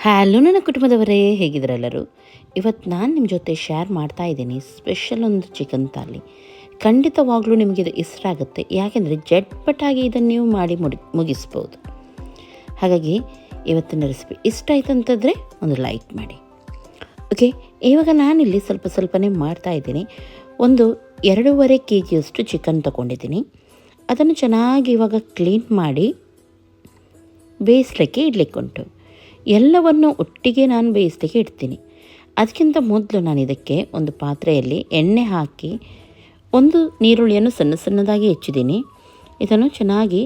Hello ನನ್ನ ಕುಟುಂಬದವರೇ, ಹೇಗಿದ್ದೀರೆಲ್ಲರೂ? ಇವತ್ತು ನಾನು ನಿಮ್ಮ ಜೊತೆ ಶೇರ್ ಮಾಡ್ತಾ ಇದ್ದೀನಿ ಸ್ಪೆಷಲ್ ಒಂದು ಚಿಕನ್ ಥಾಲಿ. ಖಂಡಿತವಾಗ್ಲೂ ನಿಮಗೆ ಇದು ಇಷ್ಟ ಆಗುತ್ತೆ, ಯಾಕೆಂದರೆ ಜಟ್ಪಟಾಗಿ ಇದನ್ನು ನೀವು ಮಾಡಿ ಮುಗಿಸ್ಬೋದು. ಹಾಗಾಗಿ ಇವತ್ತಿನ ರೆಸಿಪಿ ಇಷ್ಟ ಆಯ್ತು ಅಂತಂದರೆ ಒಂದು ಲೈಕ್ ಮಾಡಿ. ಓಕೆ, ಇವಾಗ ನಾನಿಲ್ಲಿ ಸ್ವಲ್ಪನೇ ಮಾಡ್ತಾ ಇದ್ದೀನಿ. ಒಂದು 2.5 kg ಚಿಕನ್ ತೊಗೊಂಡಿದ್ದೀನಿ. ಅದನ್ನು ಚೆನ್ನಾಗಿ ಇವಾಗ ಕ್ಲೀನ್ ಮಾಡಿ ಬೇಯಿಸ್ಲಿಕ್ಕೆ ಇಡಲಿಕ್ಕುಂಟು. ಎಲ್ಲವನ್ನು ಒಟ್ಟಿಗೆ ನಾನು ಬೇಯಿಸಲಿಕ್ಕೆ ಇಡ್ತೀನಿ. ಅದಕ್ಕಿಂತ ಮೊದಲು ನಾನು ಇದಕ್ಕೆ ಒಂದು ಪಾತ್ರೆಯಲ್ಲಿ ಎಣ್ಣೆ ಹಾಕಿ ಒಂದು ನೀರುಳ್ಳಿಯನ್ನು ಸಣ್ಣದಾಗಿ ಹೆಚ್ಚಿದ್ದೀನಿ. ಇದನ್ನು ಚೆನ್ನಾಗಿ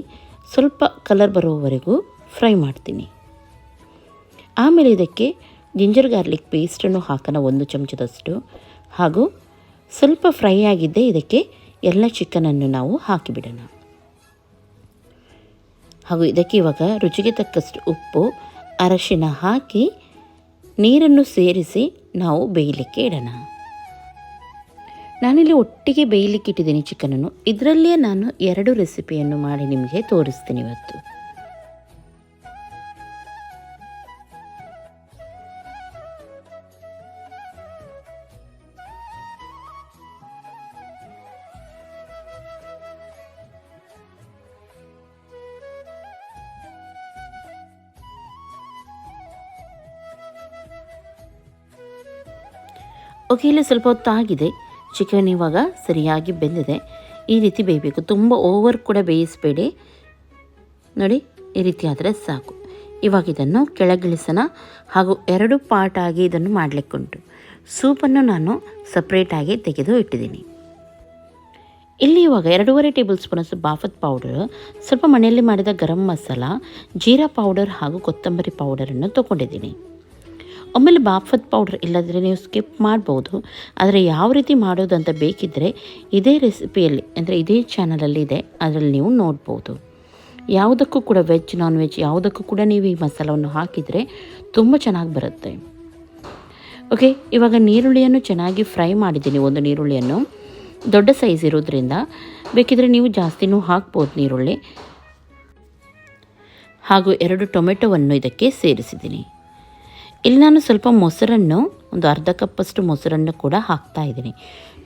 ಸ್ವಲ್ಪ ಕಲರ್ ಬರುವವರೆಗೂ ಫ್ರೈ ಮಾಡ್ತೀನಿ. ಆಮೇಲೆ ಇದಕ್ಕೆ ಜಿಂಜರ್ ಗಾರ್ಲಿಕ್ ಪೇಸ್ಟನ್ನು ಹಾಕೋಣ 1 ಚಮಚದಷ್ಟು. ಹಾಗೂ ಸ್ವಲ್ಪ ಫ್ರೈ ಆಗಿದ್ದೆ ಇದಕ್ಕೆ ಎಲ್ಲ ಚಿಕನನ್ನು ನಾವು ಹಾಕಿಬಿಡೋಣ. ಹಾಗೂ ಇದಕ್ಕೆ ಇವಾಗ ರುಚಿಗೆ ತಕ್ಕಷ್ಟು ಉಪ್ಪು, ಅರಶಿನ ಹಾಕಿ ನೀರನ್ನು ಸೇರಿಸಿ ನಾವು ಬೇಯಲಿಕ್ಕೆ ಇಡೋಣ. ನಾನಿಲ್ಲಿ ಒಟ್ಟಿಗೆ ಬೇಯಲಿಕ್ಕೆ ಇಟ್ಟಿದ್ದೀನಿ ಚಿಕನನ್ನು. ಇದರಲ್ಲೇ ನಾನು 2 ರೆಸಿಪಿಯನ್ನು ಮಾಡಿ ನಿಮಗೆ ತೋರಿಸ್ತೀನಿ ಇವತ್ತು. ಓಕೆ, ಇಲ್ಲಿ ಸ್ವಲ್ಪ ಹೊತ್ತು ಆಗಿದೆ. ಚಿಕನ್ ಇವಾಗ ಸರಿಯಾಗಿ ಬೆಂದಿದೆ. ಈ ರೀತಿ ಬೇಯಬೇಕು, ತುಂಬ ಓವರ್ ಕೂಡ ಬೇಯಿಸಬೇಡಿ. ನೋಡಿ, ಈ ರೀತಿ ಆದರೆ ಸಾಕು. ಇವಾಗ ಇದನ್ನು ಕೆಳಗಿಳಿಸೋಣ. ಹಾಗೂ 2 ಪಾರ್ಟಾಗಿ ಇದನ್ನು ಮಾಡಲಿಕ್ಕುಂಟು. ಸೂಪನ್ನು ನಾನು ಸಪ್ರೇಟಾಗಿ ತೆಗೆದು ಇಟ್ಟಿದ್ದೀನಿ. ಇಲ್ಲಿ ಇವಾಗ 2.5 ಟೇಬಲ್ ಸ್ಪೂನಷ್ಟು ಬಾಫತ್ ಪೌಡರ್, ಸ್ವಲ್ಪ ಮನೆಯಲ್ಲಿ ಮಾಡಿದ ಗರಂ ಮಸಾಲ, ಜೀರಾ ಪೌಡರ್ ಹಾಗೂ ಕೊತ್ತಂಬರಿ ಪೌಡರನ್ನು ತೊಗೊಂಡಿದ್ದೀನಿ. ಆಮೇಲೆ ಬಾಫತ್ ಪೌಡರ್ ಇಲ್ಲದ್ರೆ ನೀವು ಸ್ಕಿಪ್ ಮಾಡ್ಬೋದು. ಆದರೆ ಯಾವ ರೀತಿ ಮಾಡೋದು ಅಂತ ಬೇಕಿದ್ದರೆ ಇದೇ ರೆಸಿಪಿಯಲ್ಲಿ, ಅಂದರೆ ಇದೇ ಚಾನಲಲ್ಲಿ ಇದೆ, ಅದರಲ್ಲಿ ನೀವು ನೋಡ್ಬೋದು. ಯಾವುದಕ್ಕೂ ಕೂಡ ವೆಜ್ ನಾನ್ ವೆಜ್ ಯಾವುದಕ್ಕೂ ಕೂಡ ನೀವು ಈ ಮಸಾಲವನ್ನು ಹಾಕಿದರೆ ತುಂಬ ಚೆನ್ನಾಗಿ ಬರುತ್ತೆ. ಓಕೆ, ಇವಾಗ ನೀರುಳ್ಳಿಯನ್ನು ಚೆನ್ನಾಗಿ ಫ್ರೈ ಮಾಡಿದ್ದೀನಿ. ಒಂದು ನೀರುಳ್ಳಿಯನ್ನು ದೊಡ್ಡ ಸೈಜ್ ಇರೋದ್ರಿಂದ ಬೇಕಿದ್ರೆ ನೀವು ಜಾಸ್ತಿನೂ ಹಾಕ್ಬೋದು ನೀರುಳ್ಳಿ. ಹಾಗೂ 2 ಟೊಮೆಟೊವನ್ನು ಇದಕ್ಕೆ ಸೇರಿಸಿದ್ದೀನಿ. ಇಲ್ಲಿ ನಾನು ಸ್ವಲ್ಪ ಮೊಸರನ್ನು, ಒಂದು ಅರ್ಧ ಕಪ್ಪಷ್ಟು ಮೊಸರನ್ನು ಕೂಡ ಹಾಕ್ತಾ ಇದ್ದೀನಿ.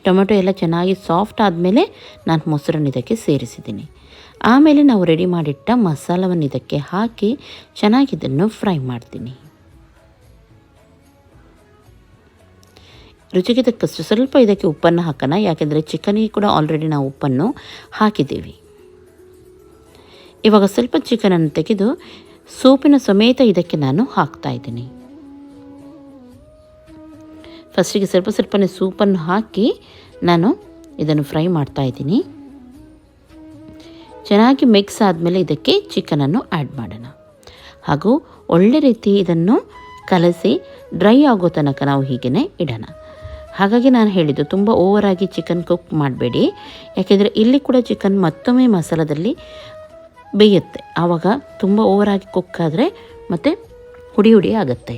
ಟೊಮೆಟೊ ಎಲ್ಲ ಚೆನ್ನಾಗಿ ಸಾಫ್ಟ್ ಆದಮೇಲೆ ನಾನು ಮೊಸರನ್ನು ಇದಕ್ಕೆ ಸೇರಿಸಿದ್ದೀನಿ. ಆಮೇಲೆ ನಾವು ರೆಡಿ ಮಾಡಿಟ್ಟ ಮಸಾಲವನ್ನು ಇದಕ್ಕೆ ಹಾಕಿ ಚೆನ್ನಾಗಿ ಇದನ್ನು ಫ್ರೈ ಮಾಡ್ತೀನಿ. ರುಚಿಗೆ ತಕ್ಕಷ್ಟು ಸ್ವಲ್ಪ ಇದಕ್ಕೆ ಉಪ್ಪನ್ನು ಹಾಕೋಣ, ಯಾಕೆಂದರೆ ಚಿಕನಿಗೆ ಕೂಡ ಆಲ್ರೆಡಿ ನಾವು ಉಪ್ಪನ್ನು ಹಾಕಿದ್ದೀವಿ. ಇವಾಗ ಸ್ವಲ್ಪ ಚಿಕನನ್ನು ತೆಗೆದು ಸೂಪಿನ ಸಮೇತ ಇದಕ್ಕೆ ನಾನು ಹಾಕ್ತಾ ಇದ್ದೀನಿ. ಫಸ್ಟಿಗೆ ಸ್ವಲ್ಪನೇ ಸೂಪನ್ನು ಹಾಕಿ ನಾನು ಇದನ್ನು ಫ್ರೈ ಮಾಡ್ತಾ ಇದ್ದೀನಿ. ಚೆನ್ನಾಗಿ ಮಿಕ್ಸ್ ಆದಮೇಲೆ ಇದಕ್ಕೆ ಚಿಕನನ್ನು ಆ್ಯಡ್ ಮಾಡೋಣ. ಹಾಗೂ ಒಳ್ಳೆ ರೀತಿ ಇದನ್ನು ಕಲಸಿ ಡ್ರೈ ಆಗೋ ತನಕ ನಾವು ಹೀಗೇ ಇಡೋಣ. ಹಾಗಾಗಿ ನಾನು ಹೇಳಿದ್ದು, ತುಂಬ ಓವರಾಗಿ ಚಿಕನ್ ಕುಕ್ ಮಾಡಬೇಡಿ, ಯಾಕೆಂದರೆ ಇಲ್ಲಿ ಕೂಡ ಚಿಕನ್ ಮತ್ತೊಮ್ಮೆ ಮಸಾಲದಲ್ಲಿ ಬೇಯುತ್ತೆ. ಆವಾಗ ತುಂಬ ಓವರಾಗಿ ಕುಕ್ ಆದರೆ ಮತ್ತು ಹುಡಿ ಆಗುತ್ತೆ.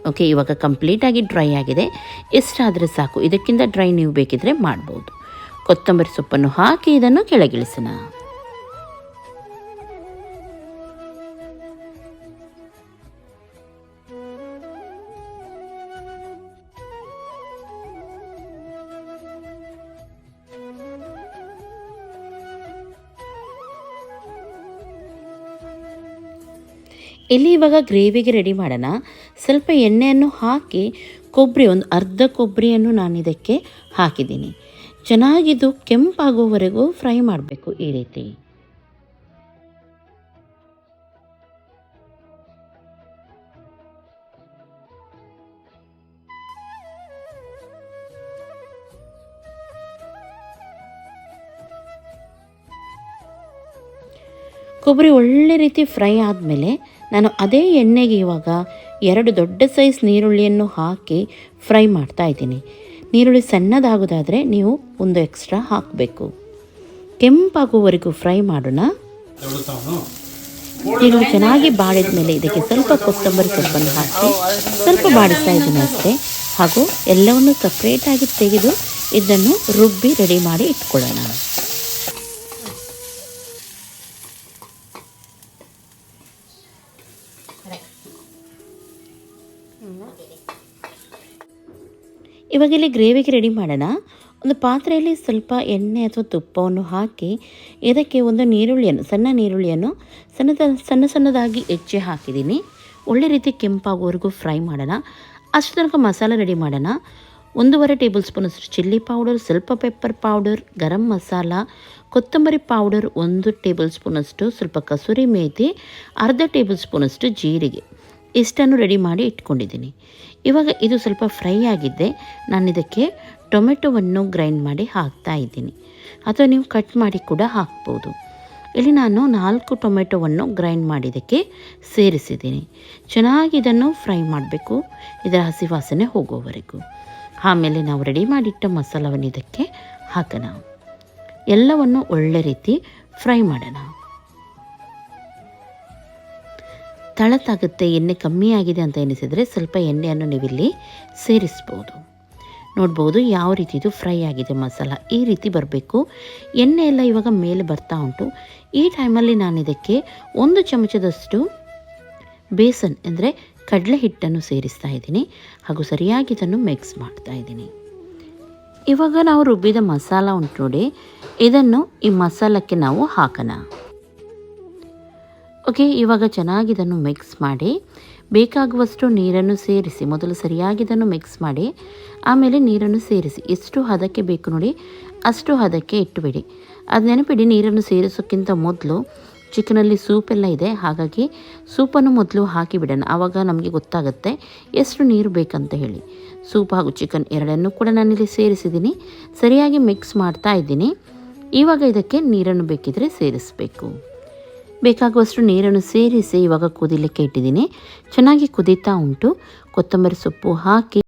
ಓಕೆ, ಇವಾಗ ಕಂಪ್ಲೀಟಾಗಿ ಡ್ರೈ ಆಗಿದೆ. ಎಷ್ಟಾದರೆ ಸಾಕು, ಇದಕ್ಕಿಂತ ಡ್ರೈ ನೀವು ಬೇಕಿದ್ರೆ ಮಾಡ್ಬೋದು. ಕೊತ್ತಂಬರಿ ಸೊಪ್ಪನ್ನು ಹಾಕಿ ಇದನ್ನು ಕೆಳಗಿಳಿಸೋಣ. ಇಲ್ಲಿ ಇವಾಗ ಗ್ರೇವಿಗೆ ರೆಡಿ ಮಾಡೋಣ. ಸ್ವಲ್ಪ ಎಣ್ಣೆಯನ್ನು ಹಾಕಿ ಕೊಬ್ಬರಿ, ಒಂದು ಅರ್ಧ ಕೊಬ್ಬರಿಯನ್ನು ನಾನು ಇದಕ್ಕೆ ಹಾಕಿದ್ದೀನಿ. ಚೆನ್ನಾಗಿದು ಕೆಂಪಾಗುವವರೆಗೂ ಫ್ರೈ ಮಾಡಬೇಕು. ಈ ರೀತಿ ಕೊಬ್ಬರಿ ಒಳ್ಳೆ ರೀತಿ ಫ್ರೈ ಆದಮೇಲೆ ನಾನು ಅದೇ ಎಣ್ಣೆಗೆ ಇವಾಗ 2 ದೊಡ್ಡ ಸೈಜ್ ನೀರುಳ್ಳಿಯನ್ನು ಹಾಕಿ ಫ್ರೈ ಮಾಡ್ತಾ ಇದ್ದೀನಿ. ನೀರುಳ್ಳಿ ಸಣ್ಣದಾಗೋದಾದರೆ ನೀವು ಒಂದು ಎಕ್ಸ್ಟ್ರಾ ಹಾಕಬೇಕು. ಕೆಂಪಾಗುವವರೆಗೂ ಫ್ರೈ ಮಾಡೋಣ. ನೀರುಳ್ಳಿ ಚೆನ್ನಾಗಿ ಬಾಡಿದ ಮೇಲೆ ಇದಕ್ಕೆ ಸ್ವಲ್ಪ ಕೊತ್ತಂಬರಿ ಸೊಪ್ಪನ್ನು ಹಾಕಿ ಸ್ವಲ್ಪ ಬಾಡಿಸ್ತಾ ಇದ್ದೀನಿ ಅಷ್ಟೇ. ಹಾಗೂ ಎಲ್ಲವನ್ನು ಸಪ್ರೇಟಾಗಿ ತೆಗೆದು ಇದನ್ನು ರುಬ್ಬಿ ರೆಡಿ ಮಾಡಿ ಇಟ್ಕೊಳ್ಳೋಣ. ಇವಾಗ ಇಲ್ಲಿ ಗ್ರೇವಿಗೆ ರೆಡಿ ಮಾಡೋಣ. ಒಂದು ಪಾತ್ರೆಯಲ್ಲಿ ಸ್ವಲ್ಪ ಎಣ್ಣೆ ಅಥವಾ ತುಪ್ಪವನ್ನು ಹಾಕಿ ಇದಕ್ಕೆ ಒಂದು ನೀರುಳ್ಳಿಯನ್ನು ಸಣ್ಣ ನೀರುಳ್ಳಿಯನ್ನು ಸಣ್ಣದಾಗಿ ಹೆಚ್ಚಿ ಹಾಕಿದ್ದೀನಿ. ಒಳ್ಳೆ ರೀತಿ ಕೆಂಪಾಗೋವರೆಗೂ ಫ್ರೈ ಮಾಡೋಣ. ಅಷ್ಟು ತನಕ ಮಸಾಲೆ ರೆಡಿ ಮಾಡೋಣ. 1.5 ಟೇಬಲ್ ಸ್ಪೂನಷ್ಟು ಚಿಲ್ಲಿ ಪೌಡರ್, ಸ್ವಲ್ಪ ಪೆಪ್ಪರ್ ಪೌಡರ್, ಗರಂ ಮಸಾಲ, ಕೊತ್ತಂಬರಿ ಪೌಡರ್ 1 ಟೇಬಲ್ ಸ್ಪೂನಷ್ಟು, ಸ್ವಲ್ಪ ಕಸೂರಿ ಮೇಥಿ, ಅರ್ಧ ಟೇಬಲ್ ಸ್ಪೂನಷ್ಟು ಜೀರಿಗೆ, ಇಷ್ಟನ್ನು ರೆಡಿ ಮಾಡಿ ಇಟ್ಕೊಂಡಿದ್ದೀನಿ. ಇವಾಗ ಇದು ಸ್ವಲ್ಪ ಫ್ರೈ ಆಗಿದ್ದೆ ನಾನು ಇದಕ್ಕೆ ಟೊಮೆಟೊವನ್ನು ಗ್ರೈಂಡ್ ಮಾಡಿ ಹಾಕ್ತಾ ಇದ್ದೀನಿ, ಅಥವಾ ನೀವು ಕಟ್ ಮಾಡಿ ಕೂಡ ಹಾಕ್ಬೋದು. ಇಲ್ಲಿ ನಾನು 4 ಟೊಮೆಟೊವನ್ನು ಗ್ರೈಂಡ್ ಮಾಡಿದ್ದಕ್ಕೆ ಸೇರಿಸಿದ್ದೀನಿ. ಚೆನ್ನಾಗಿ ಇದನ್ನು ಫ್ರೈ ಮಾಡಬೇಕು, ಇದರ ಹಸಿ ವಾಸನೆ ಹೋಗೋವರೆಗೂ. ಆಮೇಲೆ ನಾವು ರೆಡಿ ಮಾಡಿಟ್ಟ ಮಸಾಲವನ್ನು ಇದಕ್ಕೆ ಹಾಕೋಣ. ಎಲ್ಲವನ್ನು ಒಳ್ಳೆ ರೀತಿ ಫ್ರೈ ಮಾಡೋಣ. ತಳತಾಗುತ್ತೆ, ಎಣ್ಣೆ ಕಮ್ಮಿ ಆಗಿದೆ ಅಂತ ಎನಿಸಿದರೆ ಸ್ವಲ್ಪ ಎಣ್ಣೆಯನ್ನು ನೀವಿಲ್ಲಿ ಸೇರಿಸ್ಬೋದು. ನೋಡ್ಬೋದು ಯಾವ ರೀತಿ ಇದು ಫ್ರೈ ಆಗಿದೆ ಮಸಾಲ, ಈ ರೀತಿ ಬರಬೇಕು. ಎಣ್ಣೆ ಎಲ್ಲ ಇವಾಗ ಮೇಲೆ ಬರ್ತಾ ಉಂಟು. ಈ ಟೈಮಲ್ಲಿ ನಾನು ಇದಕ್ಕೆ 1 ಚಮಚದಷ್ಟು ಬೇಸನ್ ಅಂದರೆ ಕಡಲೆ ಹಿಟ್ಟನ್ನು ಸೇರಿಸ್ತಾ ಇದ್ದೀನಿ ಹಾಗೂ ಸರಿಯಾಗಿ ಇದನ್ನು ಮಿಕ್ಸ್ ಮಾಡ್ತಾ ಇದ್ದೀನಿ. ಇವಾಗ ನಾವು ರುಬ್ಬಿದ ಮಸಾಲ ಉಂಟು ನೋಡಿ, ಇದನ್ನು ಈ ಮಸಾಲಕ್ಕೆ ನಾವು ಹಾಕೋಣ. ಓಕೆ, ಇವಾಗ ಚೆನ್ನಾಗಿ ಇದನ್ನು ಮಿಕ್ಸ್ ಮಾಡಿ ಬೇಕಾಗುವಷ್ಟು ನೀರನ್ನು ಸೇರಿಸಿ, ಮೊದಲು ಸರಿಯಾಗಿ ಇದನ್ನು ಮಿಕ್ಸ್ ಮಾಡಿ ಆಮೇಲೆ ನೀರನ್ನು ಸೇರಿಸಿ. ಎಷ್ಟು ಹದಕ್ಕೆ ಬೇಕು ನೋಡಿ ಅಷ್ಟು ಹದಕ್ಕೆ ಇಟ್ಟುಬಿಡಿ. ಅದು ನೆನಪಿಡಿ, ನೀರನ್ನು ಸೇರಿಸೋಕ್ಕಿಂತ ಮೊದಲು ಚಿಕನಲ್ಲಿ ಸೂಪೆಲ್ಲ ಇದೆ, ಹಾಗಾಗಿ ಸೂಪನ್ನು ಮೊದಲು ಹಾಕಿಬಿಡೋಣ. ಆವಾಗ ನಮಗೆ ಗೊತ್ತಾಗುತ್ತೆ ಎಷ್ಟು ನೀರು ಬೇಕಂತ ಹೇಳಿ. ಸೂಪ್ ಹಾಗೂ ಚಿಕನ್ ಎರಡನ್ನೂ ಕೂಡ ನಾನಿಲ್ಲಿ ಸೇರಿಸಿದ್ದೀನಿ, ಸರಿಯಾಗಿ ಮಿಕ್ಸ್ ಮಾಡ್ತಾ ಇದ್ದೀನಿ. ಇವಾಗ ಇದಕ್ಕೆ ನೀರನ್ನು ಬೇಕಿದ್ರೆ ಸೇರಿಸಬೇಕು. ಬೇಕಾಗುವಷ್ಟು ನೀರನ್ನು ಸೇರಿಸಿ ಇವಾಗ ಕುದಿಲಿಕ್ಕೆ ಇಟ್ಟಿದ್ದೀನಿ. ಚೆನ್ನಾಗಿ ಕುದೀತಾ ಉಂಟು. ಕೊತ್ತಂಬರಿ ಸೊಪ್ಪು ಹಾಕಿ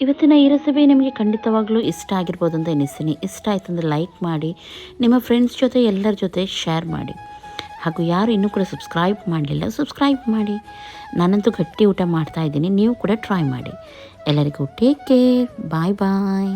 ಇವತ್ತಿನ ಈ ರೆಸಿಪಿ ನಿಮಗೆ ಖಂಡಿತವಾಗ್ಲೂ ಇಷ್ಟ ಆಗಿರ್ಬೋದು ಅಂತ ಎನಿಸ್ತೀನಿ. ಇಷ್ಟ ಆಯ್ತು ಅಂದರೆ ಲೈಕ್ ಮಾಡಿ, ನಿಮ್ಮ ಫ್ರೆಂಡ್ಸ್ ಜೊತೆ ಎಲ್ಲರ ಜೊತೆ ಶೇರ್ ಮಾಡಿ. ಹಾಗೂ ಯಾರು ಇನ್ನೂ ಕೂಡ ಸಬ್ಸ್ಕ್ರೈಬ್ ಮಾಡಲಿಲ್ಲ ಸಬ್ಸ್ಕ್ರೈಬ್ ಮಾಡಿ. ನಾನಂತೂ ಗಟ್ಟಿ ಊಟ ಮಾಡ್ತಾಯಿದ್ದೀನಿ, ನೀವು ಕೂಡ ಟ್ರೈ ಮಾಡಿ. ಎಲ್ಲರಿಗೂ ಟೇಕ್ ಕೇರ್, ಬಾಯ್ ಬಾಯ್.